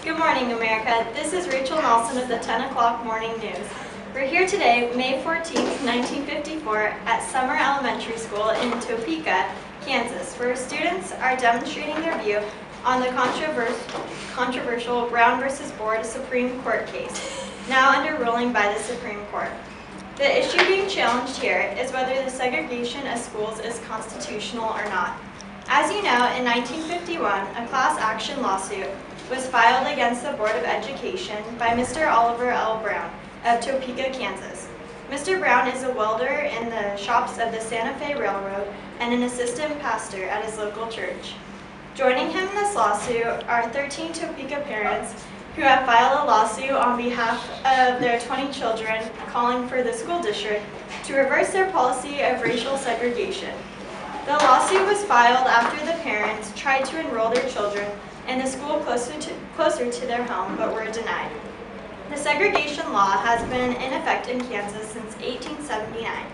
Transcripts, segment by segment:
Good morning, America. This is Rachel Nelson of the 10 o'clock Morning News. We're here today, May 14th, 1954, at Summer Elementary School in Topeka, Kansas, where students are demonstrating their view on the controversial Brown v. Board Supreme Court case, now under ruling by the Supreme Court. The issue being challenged here is whether the segregation of schools is constitutional or not. As you know, in 1951, a class action lawsuit was filed against the Board of Education by Mr. Oliver L. Brown of Topeka, Kansas. Mr. Brown is a welder in the shops of the Santa Fe Railroad and an assistant pastor at his local church. Joining him in this lawsuit are 13 Topeka parents who have filed a lawsuit on behalf of their 20 children, calling for the school district to reverse their policy of racial segregation. The lawsuit was filed after the parents tried to enroll their children in the school closer to their home, but were denied. The segregation law has been in effect in Kansas since 1879.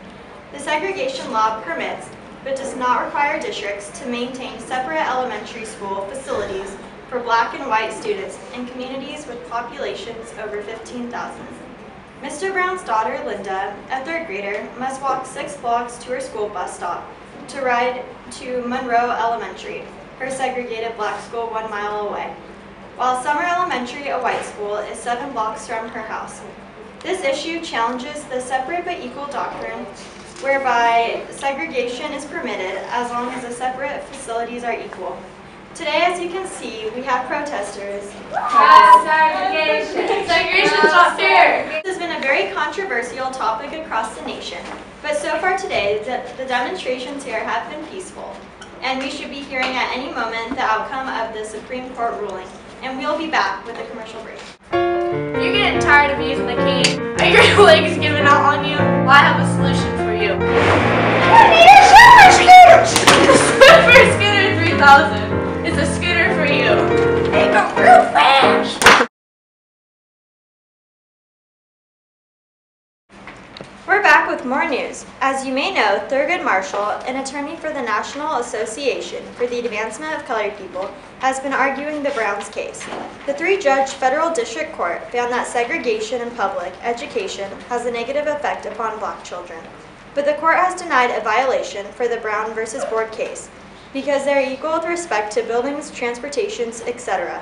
The segregation law permits, but does not require districts to maintain separate elementary school facilities for black and white students in communities with populations over 15,000. Mr. Brown's daughter, Linda, a third grader, must walk 6 blocks to her school bus stop to ride to Monroe Elementary, her segregated black school 1 mile away, while Summer Elementary, a white school, is 7 blocks from her house. This issue challenges the separate but equal doctrine, whereby segregation is permitted as long as the separate facilities are equal. Today, as you can see, we have protesters. Segregation! Segregation's not fair! This has been a very controversial topic across the nation, but so far today, the demonstrations here have been peaceful, and we should be hearing at any moment the outcome of the Supreme Court ruling, and we'll be back with a commercial break. You're getting tired of using the cane? Are your legs giving out on you? Well, I have a solution for you. I need a Super Scooter! The Super Scooter 3000 is a scooter for you. They go real fast! We're back with more news. As you may know, Thurgood Marshall, an attorney for the National Association for the Advancement of Colored People, has been arguing the Browns case. The 3-judge federal district court found that segregation in public education has a negative effect upon black children. But the court has denied a violation for the Brown versus Board case because they are equal with respect to buildings, transportations, etc.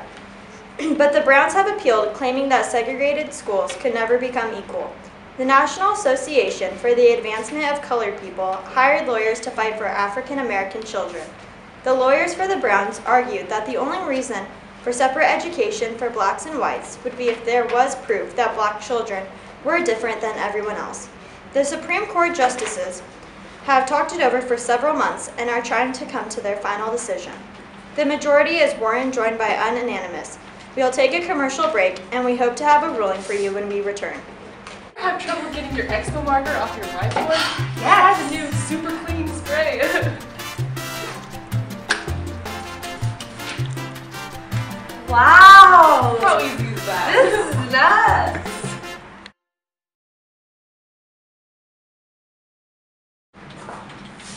But the Browns have appealed, claiming that segregated schools could never become equal. The National Association for the Advancement of Colored People hired lawyers to fight for African American children. The lawyers for the Browns argued that the only reason for separate education for blacks and whites would be if there was proof that black children were different than everyone else. The Supreme Court justices have talked it over for several months and are trying to come to their final decision. The majority is Warren, joined by unanimous. We'll take a commercial break, and we hope to have a ruling for you when we return. Have trouble getting your expo marker off your whiteboard? Yeah, I have a new super clean spray. Wow! How easy is that? This is nuts!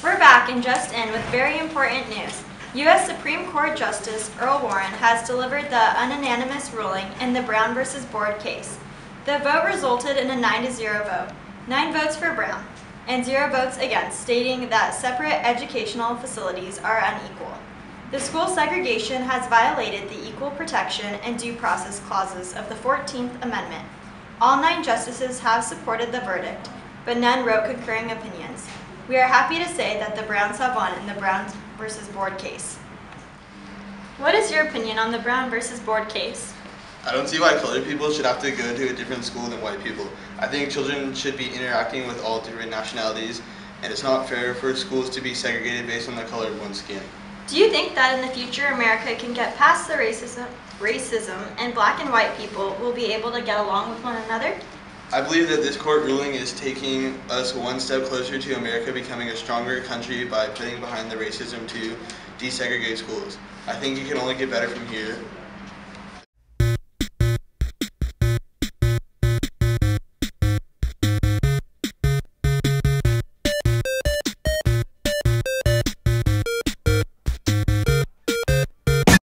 We're back and just in with very important news. U.S. Supreme Court Justice Earl Warren has delivered the unanimous ruling in the Brown versus Board case. The vote resulted in a 9-0 vote, 9 votes for Brown, and 0 votes against, stating that separate educational facilities are unequal. The school segregation has violated the equal protection and due process clauses of the 14th Amendment. All 9 justices have supported the verdict, but none wrote concurring opinions. We are happy to say that the Browns have won in the Brown versus Board case. What is your opinion on the Brown versus Board case? I don't see why colored people should have to go to a different school than white people. I think children should be interacting with all different nationalities, and it's not fair for schools to be segregated based on the color of one's skin. Do you think that in the future America can get past the racism and black and white people will be able to get along with one another? I believe that this court ruling is taking us one step closer to America becoming a stronger country by putting behind the racism to desegregate schools. I think it can only get better from here.